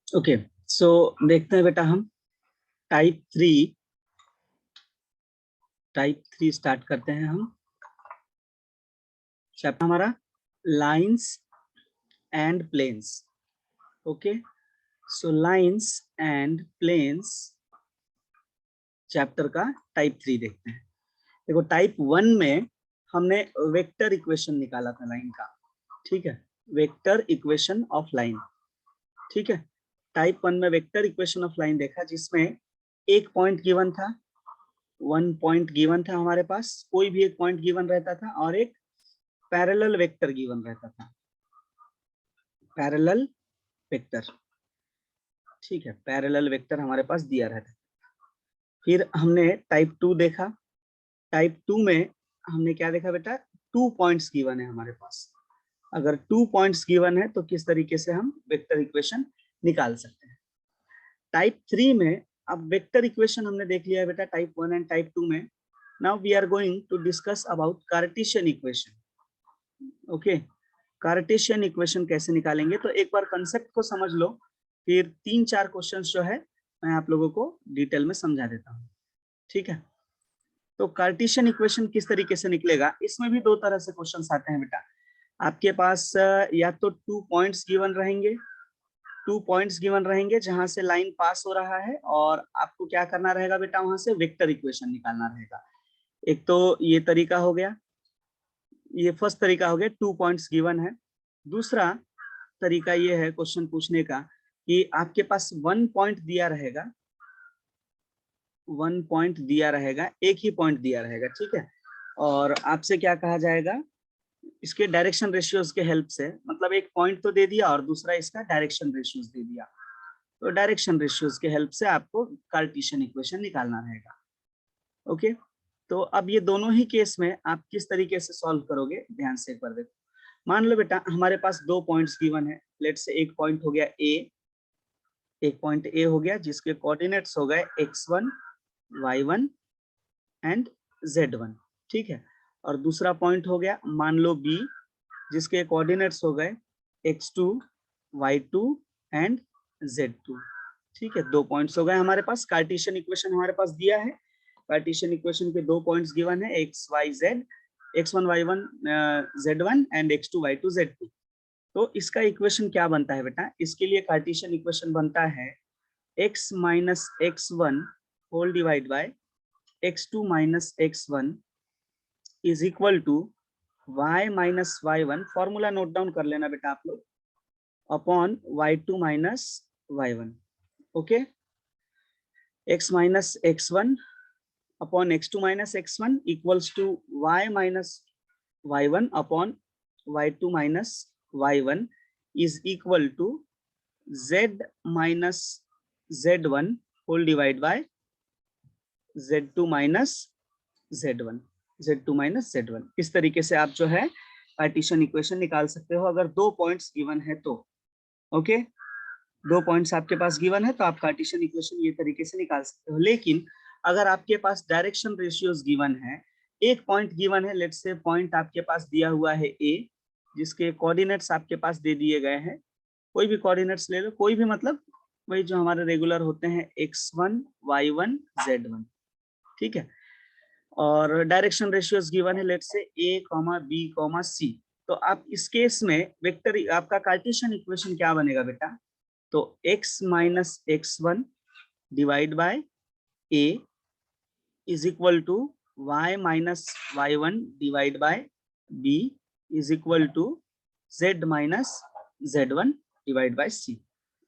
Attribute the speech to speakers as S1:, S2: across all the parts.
S1: Okay, सो देखते हैं बेटा हम टाइप थ्री स्टार्ट करते हैं। हम चैप्टर हमारा lines and planes. Okay, so lines and planes chapter का टाइप 3 देखते हैं। देखो टाइप 1 में हमने वेक्टर इक्वेशन निकाला था लाइन का, ठीक है, वेक्टर इक्वेशन ऑफ लाइन, ठीक है। टाइप 1 में वेक्टर इक्वेशन ऑफ लाइन देखा जिसमें एक पॉइंट गिवन था, 1 पॉइंट गिवन था हमारे पास, कोई भी एक पॉइंट गिवन रहता था और एक पैरेलल वेक्टर गिवन रहता था, पैरेलल वेक्टर, ठीक है, पैरेलल वेक्टर हमारे पास दिया रहता है। फिर हमने टाइप 2 देखा। टाइप 2 में हमने क्या देखा बेटा, 2 पॉइंट्स गिवन है हमारे पास। अगर 2 पॉइंट्स गिवन है तो किस तरीके से हम वेक्टर इक्वेशन निकाल सकते हैं। टाइप 3 में अब वेक्टर इक्वेशन हमने देख लिया है बेटा टाइप 1 एंड टाइप 2 में। Now we are going to discuss about Cartesian equation. Okay, Cartesian equation कैसे निकालेंगे, तो एक बार कंसेप्ट को समझ लो, फिर 3-4 क्वेश्चंस जो है मैं आप लोगों को डिटेल में समझा देता हूँ, ठीक है। तो कार्टेशियन इक्वेशन किस तरीके से निकलेगा, इसमें भी 2 तरह से क्वेश्चंस आते हैं बेटा। आपके पास या तो 2 पॉइंट्स गिवन रहेंगे, 2 पॉइंट्स गिवन रहेंगे जहां से लाइन पास हो रहा है और आपको क्या करना रहेगा बेटा, वहां से वेक्टर इक्वेशन निकालना रहेगा। एक तो ये तरीका हो गया, ये फर्स्ट तरीका हो गया, 2 पॉइंट्स गिवन है। दूसरा तरीका ये है क्वेश्चन पूछने का कि आपके पास 1 पॉइंट दिया रहेगा, 1 पॉइंट दिया रहेगा, एक ही पॉइंट दिया रहेगा, ठीक है। और आपसे क्या कहा जाएगा, इसके डायरेक्शन रेशियोज के हेल्प से, मतलब एक पॉइंट तो दे दिया और दूसरा इसका डायरेक्शन रेशियोज दे दिया, तो डायरेक्शन रेशियोज के हेल्प से आपको कार्टेशियन इक्वेशन निकालना रहेगा। ओके, तो अब ये दोनों ही केस में आप किस तरीके से सॉल्व करोगे, ध्यान से एक बार देखो। मान लो बेटा हमारे पास 2 पॉइंट्स गिवन है, लेट से एक पॉइंट हो गया ए, एक पॉइंट ए हो गया जिसके कोऑर्डिनेट्स हो गए x1 y1 एंड z1, ठीक है। और दूसरा पॉइंट हो गया मान लो बी, जिसके कोऑर्डिनेट्स हो गए x2 y2 एंड z2, ठीक है। 2 पॉइंट्स हो गए हमारे पास। कार्टेशियन इक्वेशन हमारे पास दिया है, कार्टेशियन इक्वेशन के 2 पॉइंट्स गिवन है, x y z, x1 y1 z1 and x2 y2 z2। तो इसका इक्वेशन क्या बनता है बेटा, इसके लिए कार्टेशियन इक्वेशन बनता है x minus x1 whole divide by x2 minus x1 is equal to y minus y1, formula note down कर लेना बेटा आप लोग, upon y2 minus y1। Okay, x minus x1 upon x2 minus x1 equals to y minus y1 upon y2 minus y1 is equal to z minus z1 whole divide by z2 minus z1, z2 minus z1। इस तरीके से आप जो है Cartesian equation निकाल सकते हो अगर 2 पॉइंट्स गिवन है तो। ओके, 2 पॉइंट्स आपके पास गिवन है तो आप कार्टेशियन इक्वेशन ये तरीके से निकाल सकते हो। लेकिन अगर आपके पास डायरेक्शन रेशियोज गिवन है, एक पॉइंट गिवन है, लेट्स से पॉइंट आपके पास दिया हुआ है ए, जिसके कोऑर्डिनेट्स आपके पास दे दिए गए हैं, कोई भी कोऑर्डिनेट्स ले लो, कोई भी मतलब वही जो हमारे रेगुलर होते हैं x1 y1 z1, ठीक है। और डायरेक्शन रेशियोज गिवन है, let's say a, b, c। तो आप इस केस में वेक्टर आपका कार्टेशियन इक्वेशन क्या बनेगा बेटा, तो x minus x1 divide by a is equal to y minus y1 divide by b is equal to z minus z1 divide by c।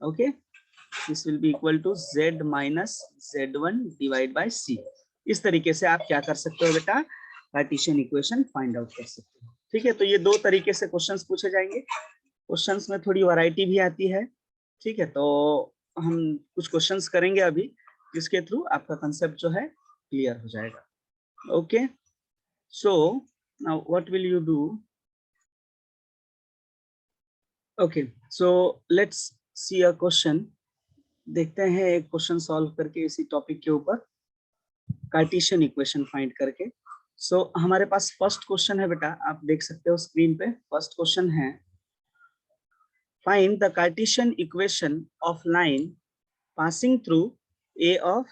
S1: Okay, this will be equal to z minus z1 divide by c। इस तरीके से आप क्या कर सकते हो बेटा, Cartesian equation find out कर सकते हो, ठीक है। तो ये 2 तरीके से क्वेश्चंस पूछे जाएंगे। क्वेश्चंस में थोड़ी वैरायटी भी आती है, ठीक है। तो हम कुछ क्वेश्चंस करेंगे अभी जिसके थ्रू आपका कंसेप्ट जो है क्लियर हो जाएगा। Okay, so now what will you do, okay, so let's see a question. देखते हैं एक क्वेश्चन सॉल्व करके इसी टॉपिक के ऊपर, कार्टेशियन इक्वेशन फाइंड करके। सो हमारे पास फर्स्ट क्वेश्चन है बेटा, आप देख सकते हो स्क्रीन पे। फर्स्ट क्वेश्चन है Find the Cartesian equation of line passing through A of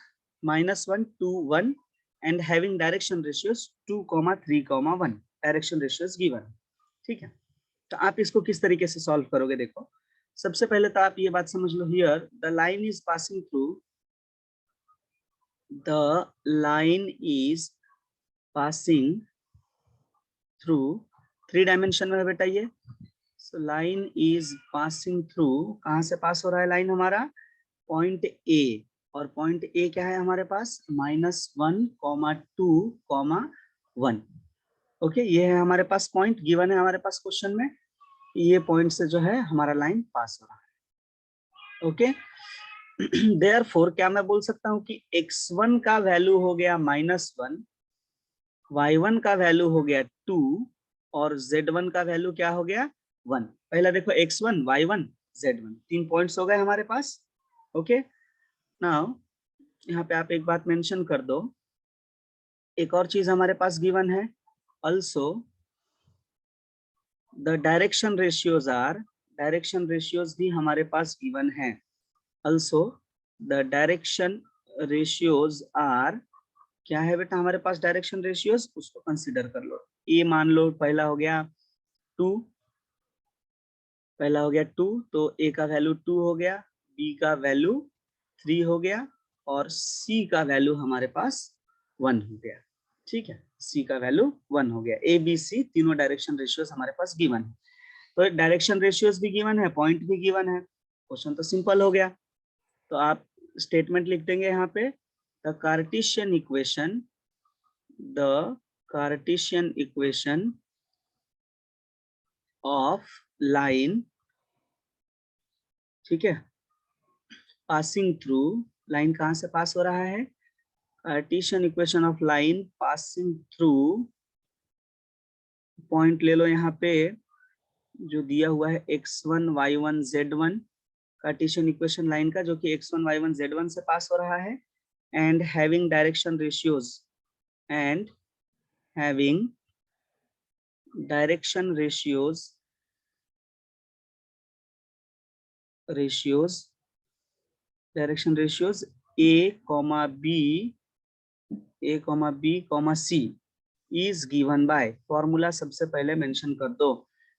S1: -1 to 1 and having direction ratios 2, 3, 1. Direction ratios given. ठीक है, तो आप इसको किस तरीके से सॉल्व करोगे? देखो, सबसे पहले तो आप ये बात समझ लो, here the line is passing through, the line is passing through 3 dimension में है बेटा ये। So line is passing through, कहां से पास हो रहा है लाइन हमारा? पॉइंट ए, और पॉइंट ए क्या है हमारे पास? -1, 2, 1। ओके, ये है हमारे पास पॉइंट गिवन है हमारे पास क्वेश्चन में, ये पॉइंट से जो है हमारा लाइन पास हो रहा है। ओके, देयरफॉर क्या मैं बोल सकता हूँ कि x1 का वैल्यू हो गया -1, y1 का वैल्यू हो गया 2 और z1 का वैल्यू क्या हो गया? 1। पहला देखो, x1, y1, z1, 3 पॉइंट्स हो गए हमारे पास। ओके, नाउ यहाँ पे आप एक बात मेंशन कर दो, एक और चीज हमारे पास गिवन है, also the direction ratios are, direction ratios भी हमारे पास गिवन है। also the direction ratios are, क्या है बेटा हमारे पास डायरेक्शन रेशियोज? उसको कंसीडर कर लो। ए मान लो पहला हो गया 2, पहला हो गया 2, तो ए का वैल्यू 2 हो गया, बी का वैल्यू 3 हो गया और सी का वैल्यू हमारे पास 1 हो गया। ठीक है, सी का वैल्यू 1 हो गया। ए बी सी तीनों डायरेक्शन रेशियोज हमारे पास गिवन है, तो डायरेक्शन रेशियोज भी गिवन है, पॉइंट भी गिवन है, क्वेश्चन तो सिंपल हो गया। तो आप स्टेटमेंट लिख देंगे यहाँ पे, the Cartesian equation, the Cartesian equation of line, ठीक है, पासिंग थ्रू, लाइन कहाँ से पास हो रहा है? Cartesian equation of line passing through, point ले लो यहाँ पे जो दिया हुआ है x1, y1, z1, Cartesian equation line का, जो कि x1, y1, z1 से पास हो रहा है, and having direction ratios, and having direction ratios, direction ratios a, b, c is given by, formula सबसे पहले मेंशन कर दो।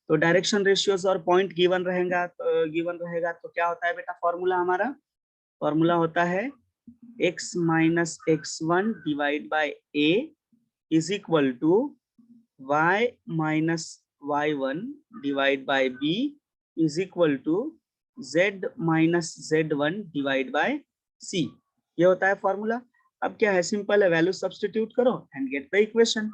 S1: तो डायरेक्शन रेशियोज और पॉइंट गिवन रहेगा, तो क्या होता है बेटा फॉर्मूला हमारा? फॉर्मूला होता है x minus x1 divide by a is equal to y minus y1 divide by b is equal to z minus z1 divide by c। ये होता है फॉर्मूला। अब क्या है, सिंपल है, वैल्यू सब्स्टिट्यूट करो एंड गेट द इक्वेशन।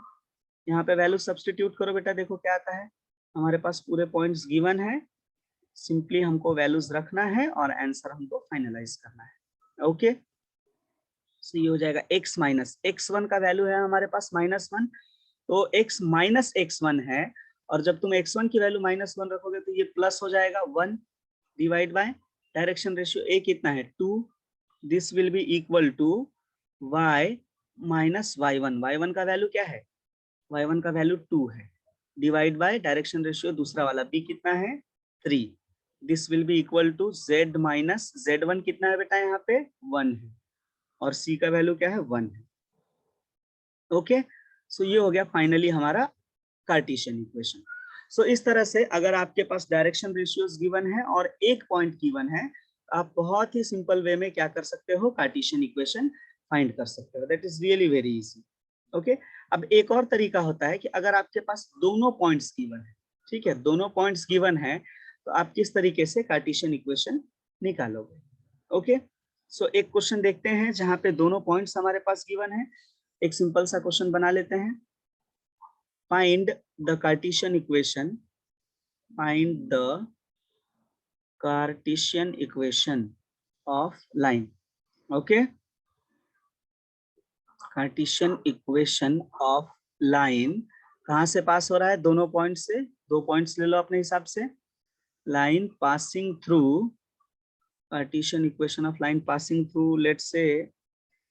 S1: यहाँ पे वैल्यू सब्स्टिट्यूट करो बेटा, देखो क्या आता है, हमारे पास पूरे पॉइंट्स गिवन है, सिंपली हमको वैल्यूज रखना है और आंसर हमको फाइनलाइज करना है। ओके, सो ये हो जाएगा x माइनस x1 का वैल्यू है हमारे पास -1, तो x माइनस x1 है, और जब तुम x1 की वैल्यू -1 रखोगे तो ये प्लस हो जाएगा 1 divide by direction ratio a कितना है 2, this will be equal to y minus y1, y1 का वैल्यू क्या है, y1 का वैल्यू 2 है, डिवाइड बाय डायरेक्शन रेशियो दूसरा वाला b कितना है 3, this will be equal to z minus z1 कितना है बेटा यहाँ पे 1 है, और c का वैल्यू क्या है 1 है। ओके, सो ये हो गया फाइनली हमारा कार्टेशियन इक्वेशन। सो इस तरह से अगर आपके पास डायरेक्शन रेशियोज गिवन है और एक पॉइंट गिवन है, आप बहुत ही सिंपल वे में क्या कर सकते हो, कार्टेशियन इक्वेशन फाइंड कर सकते हो। That is really very easy. Okay, अब एक और तरीका होता है कि अगर आपके पास दोनों पॉइंट्स गिवन है, ठीक है, दोनों पॉइंट्स गिवन है, तो आप किस तरीके से कार्टेशियन इक्वेशन निकालोगे। ओके, सो एक क्वेश्चन देखते हैं जहां पे दोनों पॉइंट्स हमारे पास गिवन है। एक सिंपल सा क्वेश्चन बना लेते हैं, find the Cartesian equation, find the Cartesian equation of line. Okay, Cartesian equation of line कहां से पास हो रहा है, दोनों पॉइंट से, दो पॉइंट्स ले लो अपने हिसाब से, line passing through, Cartesian equation of line passing through, let's say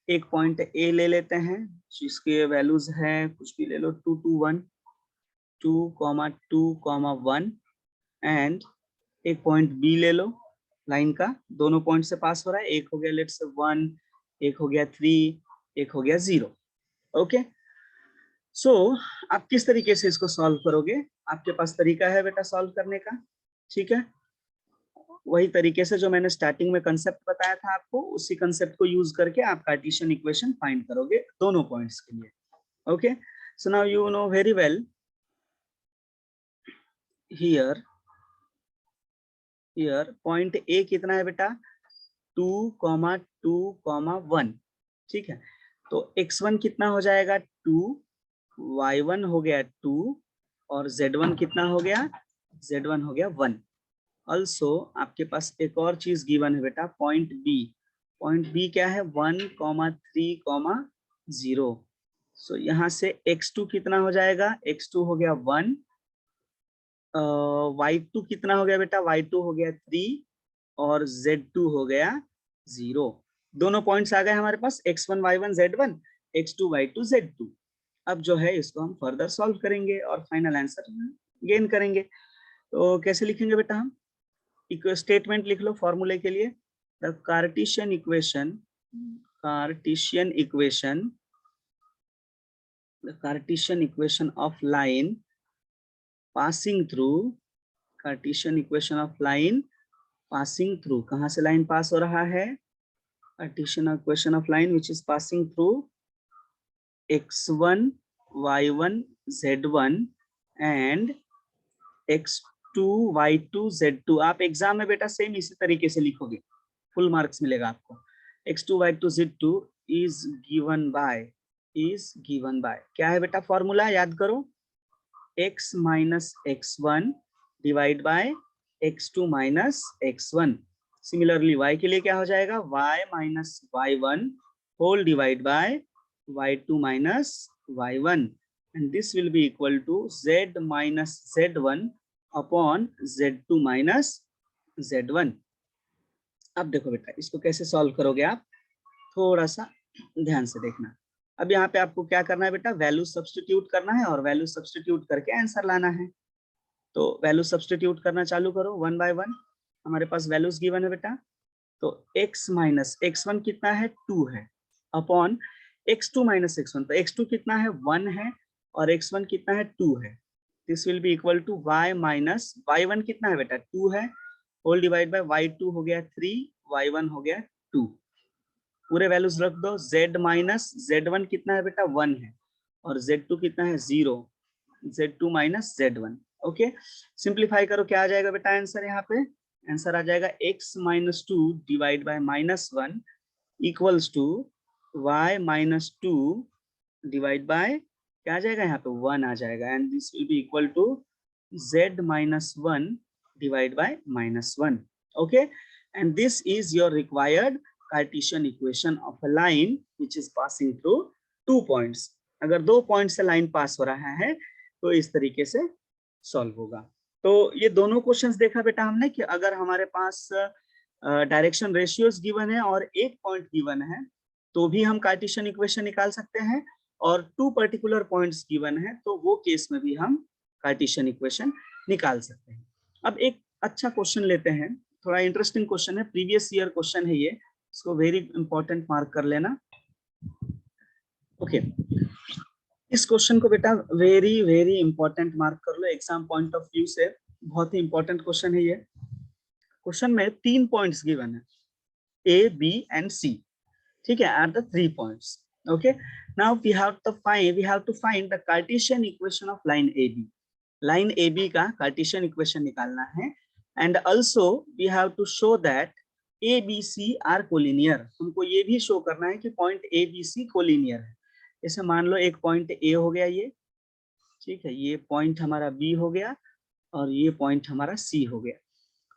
S1: एक पॉइंट ए ले लेते हैं जिसके वैल्यूज है कुछ भी ले लो 2, 2, 1, 2, 2, 1 एंड एक पॉइंट बी ले लो लाइन का, दोनों पॉइंट से पास हो रहा है, एक हो गया लेट्स से 1, एक हो गया 3, एक हो गया 0। ओके, सो आप किस तरीके से इसको सॉल्व करोगे, आपके पास तरीका है बेटा सॉल्व करने का, ठीक है। वही तरीके से जो मैंने स्टार्टिंग में कंसेप्ट बताया था आपको, उसी कंसेप्ट को यूज करके आप कार्टेशियन इक्वेशन फाइंड करोगे दोनों पॉइंट्स के लिए। Okay, so now you know very well here point A कितना है बेटा 2,2,1, ठीक है। तो x1 कितना हो जाएगा 2, y1 हो गया 2 और z1 कितना हो गया, z1 हो गया 1। ऑल्सो आपके पास एक और चीज गिवन है बेटा पॉइंट बी क्या है 1,3,0। सो यहाँ से x2 कितना हो जाएगा, x2 हो गया 1, y2 कितना हो गया बेटा, y2 हो गया 3 और z2 हो गया 0। दोनों पॉइंट्स आ गए हमारे पास x1 y1 z1, x2 y2 z2। अब जो है इसको हम फर्दर सॉल्व करेंगे और फाइनल आंसर गेन करेंगे। तो कैसे लिखेंगे बेटा हम, एक स्टेटमेंट लिख लो फॉर्मूले के लिए, the Cartesian equation of line passing through, कहाँ से लाइन पास हो रहा है, Cartesian equation of line which is passing through x1 y1 z1 and x2 y2 z2। आप एग्जाम में बेटा सेम इसी तरीके से लिखोगे, फुल मार्क्स मिलेगा आपको। x2 y2 z2 is given by क्या है बेटा फॉर्मूला, याद करो x minus x1 divide by x2 minus x1। Similarly y के लिए क्या हो जाएगा, y minus y1 whole divide by y2 minus y1 and this will be equal to z minus z1 upon z2 minus z1। अब देखो बेटा इसको कैसे सॉल्व करोगे आप, थोड़ा सा ध्यान से देखना। अब यहाँ पे आपको क्या करना है बेटा, वैल्यू सब्स्टिट्यूट करना है और वैल्यू सब्स्टिट्यूट करके आंसर लाना है। तो वैल्यू सब्स्टिट्यूट करना चालू करो वन बाय वन। हमारे पास वैल्यूज गिवन है बेटा, तो x माइनस x1 कितना है 2 है अपॉन x2 माइनस x1, तो x2 कितना है 1 है और x1 कितना है 2 है। This will be equal to y minus y1 कितना है बेटा 2 है होल डिवाइड बाय y2 हो गया 3, y1 हो गया 2। पूरे वैल्यूज रख दो, z माइनस z1 कितना है बेटा 1 है और z2 कितना है 0, z2 minus z1। Okay, simplify करो, क्या आ जाएगा बेटा आंसर, यहाँ पे आंसर आ जाएगा x minus 2 divide by minus 1 equals to y minus 2 divide by क्या आ जाएगा यहाँ पे 1 आ जाएगा and this will be equal to z minus 1 divide by minus 1। Okay, and this is your required Cartesian equation of a line which is passing through 2 points. अगर 2 point से line पास हो रहा है तो इस तरीके से सॉल्व होगा। तो ये दोनों क्वेश्चंस देखा बेटा हमने कि अगर हमारे पास डायरेक्शन रेशियोज गिवन है और एक पॉइंट गिवन है तो भी हम कार्टेशियन इक्वेशन निकाल सकते हैं, और 2 पर्टिकुलर पॉइंट्स गिवन है तो वो केस में भी हम कार्टेशियन इक्वेशन निकाल सकते हैं। अब एक अच्छा क्वेश्चन लेते हैं, थोड़ा इंटरेस्टिंग क्वेश्चन है, प्रीवियस ईयर क्वेश्चन है ये, इसको वेरी इंपॉर्टेंट मार्क कर लेना। ओके, इस क्वेश्चन को बेटा वेरी वेरी इंपॉर्टेंट मार्क कर लो, एग्जाम पॉइंट ऑफ व्यू से बहुत ही इंपॉर्टेंट क्वेश्चन है ये। क्वेश्चन में 3 पॉइंट्स गिवन है A, B and C, ठीक है, are the 3 points. Okay, now we have to find the Cartesian equation of line AB। Line AB का कार्टेशियन इक्वेशन निकालना है and also we have to show that ABC are collinear. हमको ये भी show करना है कि पॉइंट ABC कोलिनियर है। जैसे मान लो एक पॉइंट A हो गया ये, ठीक है, ये पॉइंट हमारा B हो गया और ये पॉइंट हमारा C हो गया।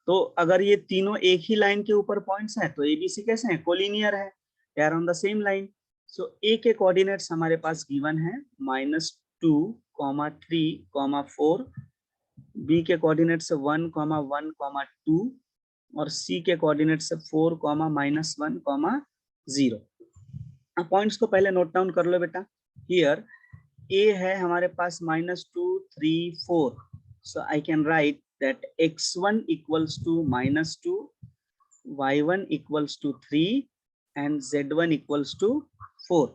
S1: तो अगर ये तीनों एक ही लाइन के ऊपर पॉइंट्स हैं तो ABC कैसे हैं, कोलिनियर है, they are on the same line. So A के कोऑर्डिनेट्स हमारे पास गिवन है -2, 3, 4, B के कोऑर्डिनेट्स 1, 1, 2 और C के कोऑर्डिनेट्स 4, -1, 0। अब पॉइंट्स को पहले नोट डाउन कर लो बेटा। हियर A है हमारे पास -2, 3, 4, so I can write that x1 equals to -2, y1 equals to 3 and z1 equals to 4।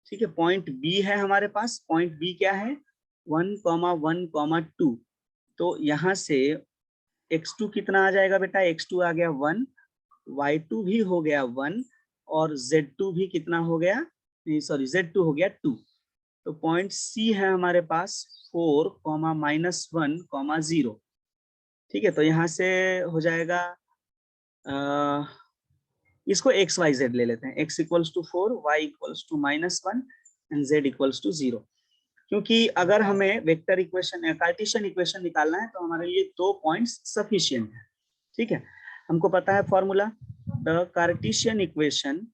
S1: ठीक है, पॉइंट बी है हमारे पास। पॉइंट बी क्या है? 1,1,2। तो यहाँ से x2 कितना आ जाएगा बेटा? x2 आ गया 1, y2 भी हो गया 1 और z2 भी कितना हो गया? नहीं सॉरी, z2 हो गया 2। तो पॉइंट सी है हमारे पास 4, -1, 0। ठीक है, तो यहाँ से हो जाएगा इसको एक्स वाई जेड ले लेते हैं। x equals to 4, y equals to -1 and z equals to 0। क्योंकि अगर हमें वेक्टर इक्वेशन कार्टेशियन इक्वेशन निकालना है तो हमारे लिए 2 पॉइंट्स सफिशिएंट है। ठीक है, हमको पता है formula, the Cartesian equation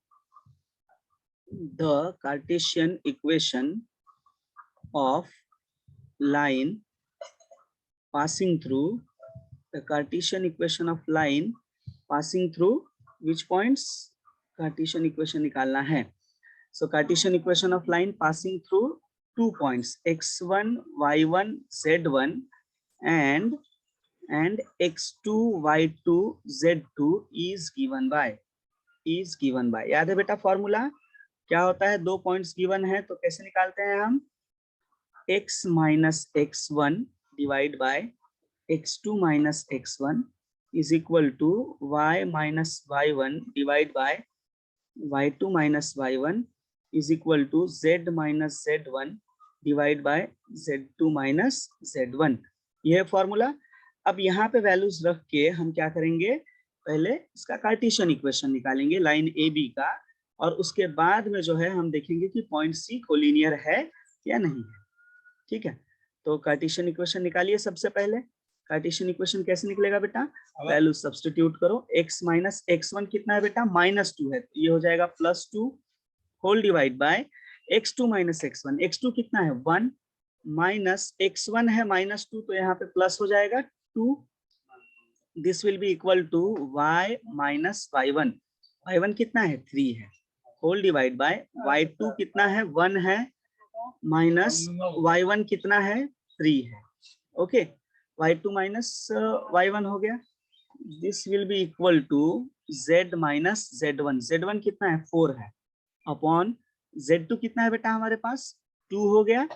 S1: of line passing through the Cartesian equation of line passing through which points? Cartesian equation निकालना है। So Cartesian equation of line passing through 2 points x1 y1 z1 and x2 y2 z2 is given by याद है बेटा formula क्या होता है? 2 points given है तो कैसे निकालते हैं हम? x minus x1 divide by x2 minus x1 is equal to y minus y1 divide by y2 minus y1 is equal to z minus z1 divide by z2 minus z1। यह formula. अब यहाँ पे values रख के हम क्या करेंगे? पहले इसका कार्टेशियन इक्वेशन निकालेंगे लाइन ए बी का, और उसके बाद में जो है हम देखेंगे कि पॉइंट सी कोलिनियर है या नहीं है। ठीक है, तो कार्टेशियन इक्वेशन निकालिए। सबसे पहले कार्टेशियन इक्वेशन कैसे निकलेगा बेटा? वैल्यू सब्स्टिट्यूट करो। x माइनस x1 कितना है बेटा? -2 है, तो ये हो जाएगा +2 whole divide by x2 minus x1। x2 कितना है? 1 माइनस x1 है -2, तो यहाँ पे प्लस हो जाएगा 2। This will be equal to y minus y1। y1 कितना है? 3 है, होल डिवाइड बाय y2 कितना है? 1 है, माइनस y1 कितना है? 3 है। ओके, y2 माइनस y1 हो गया। This will be equal to z minus z1। z1 कितना है? 4 है, अपॉन z2 कितना है बेटा हमारे पास? 2 हो गया,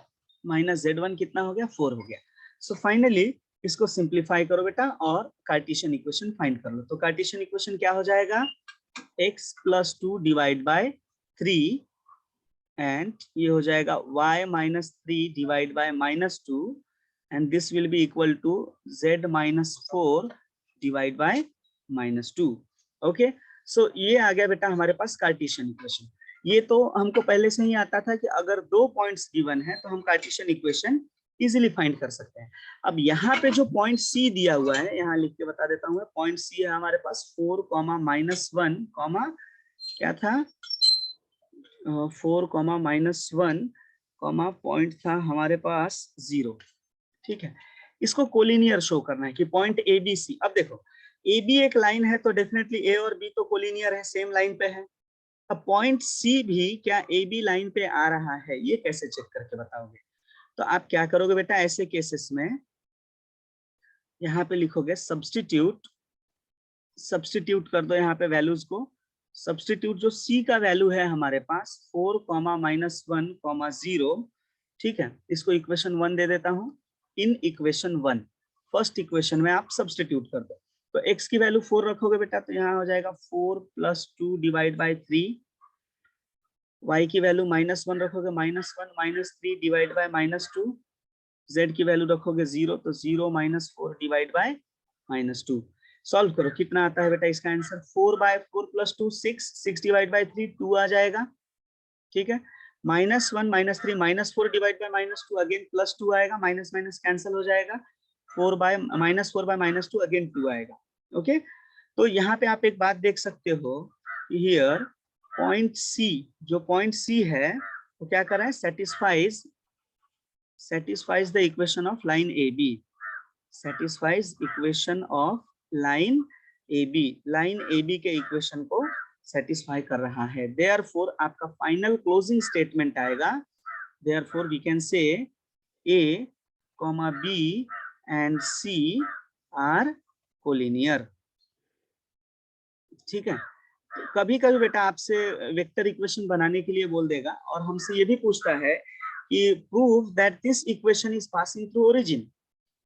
S1: माइनस z1 कितना हो गया? 4 हो गया। सो फाइनली इसको सिंप्लीफाई करो बेटा और कार्टेशियन इक्वेशन फाइंड कर लो। तो कार्टेशियन इक्वेशन क्या हो जाएगा? x + 2 डिवाइड बाय 3 एंड ये हो जाएगा y minus 3 divide by -2 and this will be equal to z minus 4 divide by -2। Okay, so ये आ गया बेटा हमारे पास कार्टेशियन इक्वेशन। ये तो हमको पहले से ही आता था कि अगर 2 पॉइंट्स गिवन है तो हम कार्टेशियन इक्वेशन इजीली फाइंड कर सकते हैं। अब यहाँ पे जो पॉइंट सी दिया हुआ है, यहाँ लिख के बता देता हूँ। पॉइंट सी है हमारे पास 4, -1, क्या था? 4, -1, पॉइंट था हमारे पास 0। ठीक है, इसको कोलिनियर शो करना है कि पॉइंट ए बी सी। अब देखो ए बी एक लाइन है तो डेफिनेटली ए और बी तो कोलिनियर है, सेम लाइन पे है। अब पॉइंट सी भी क्या ए बी लाइन पे आ रहा है, ये कैसे चेक करके बताओगे? तो आप क्या करोगे बेटा ऐसे केसेस में? यहाँ पे लिखोगे सब्स्टिट्यूट कर दो यहाँ पे वैल्यूज को। सब्स्टिट्यूट जो सी का वैल्यू है हमारे पास 4, -1, 0। ठीक है, इसको इक्वेशन 1 दे देता हूँ। इन इक्वेशन 1 फर्स्ट इक्वेशन में आप सब्स्टिट्यूट कर दो। तो x की वैल्यू 4 रखोगे बेटा, तो यहाँ हो जाएगा 4 + 2 डिवाइड बाय 3। y की वैल्यू -1 रखोगे, -1 - 3 डिवाइड बाय -2। z की वैल्यू रखोगे 0, तो 0 - 4 डिवाइड बाय -2। सॉल्व करो, कितना आता है बेटा इसका आंसर? 4/4 + 2 6 डिवाइड बाय 3 2 आ जाएगा। ठीक है, -1 - 3 -4 डिवाइड बाय -2 अगेन +2 आएगा, माइनस माइनस कैंसिल हो जाएगा। -4 बाय -2 अगेन 2 आएगा। ओके, तो यहाँ पे आप एक बात देख सकते हो, हियर पॉइंट सी, जो पॉइंट सी है वो क्या कर रहा है? satisfies the equation of line AB, satisfies equation of line AB, line AB के इक्वेशन को सेटिस्फाई कर रहा है। Therefore आपका फाइनल क्लोजिंग स्टेटमेंट आएगा, therefore we can say A, B and C are collinear. ठीक है, कभी कभी बेटा आपसे वेक्टर इक्वेशन बनाने के लिए बोल देगा और हमसे ये भी पूछता है कि prove that this equation is passing through origin.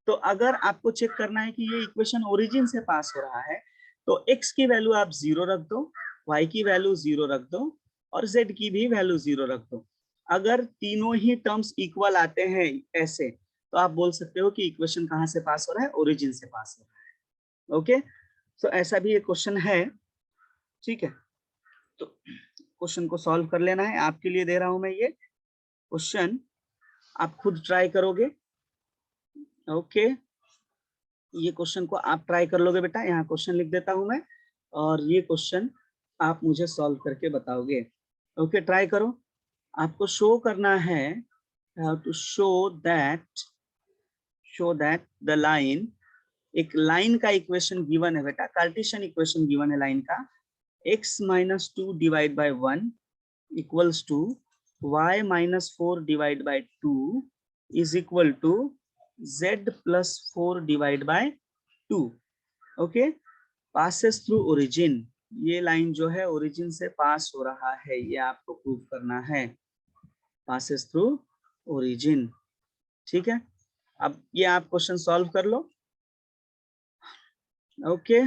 S1: तो अगर आपको चेक करना है कि ये इक्वेशन ओरिजिन से पास हो रहा है तो x की वैल्यू आप 0 रख दो, y की वैल्यू 0 रख दो और z की भी वैल्यू 0 रख दो। अगर तीनों ही टर्म्स इक्वल आते हैं ऐसे तो आप बोल सकते हो कि इक्वेशन कहाँ से पास हो रहा है, ओरिजिन से पास हो रहा है। ओके, तो ऐसा भी एक क्वेश्चन है। ठीक है, तो क्वेश्चन को सॉल्व कर लेना है। आपके लिए दे रहा हूं मैं ये क्वेश्चन, आप खुद ट्राई करोगे। ओके, ये क्वेश्चन को आप ट्राई कर लोगे बेटा, यहाँ क्वेश्चन लिख देता हूं मैं और ये क्वेश्चन आप मुझे सॉल्व करके बताओगे। ओके, ट्राई करो। आपको शो करना है, to show that the line, एक लाइन का इक्वेशन गिवन है बेटा, कार्टेशियन इक्वेशन गिवन है लाइन का, x - 2 divide by 1 equals to y - 4 divide by 2 is equal to z + 4 divide by 2। Okay, passes through origin, ये line जो है origin से पास हो रहा है, ये आपको प्रूव करना है, पासेस थ्रू ओरिजिन। ठीक है, अब ये आप क्वेश्चन सॉल्व कर लो। Okay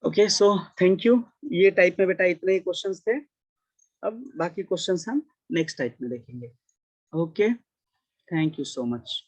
S1: okay, so thank you. ये टाइप में बेटा इतने ही क्वेश्चंस थे, अब बाकी क्वेश्चंस हम नेक्स्ट टाइप में देखेंगे। Okay, thank you so much.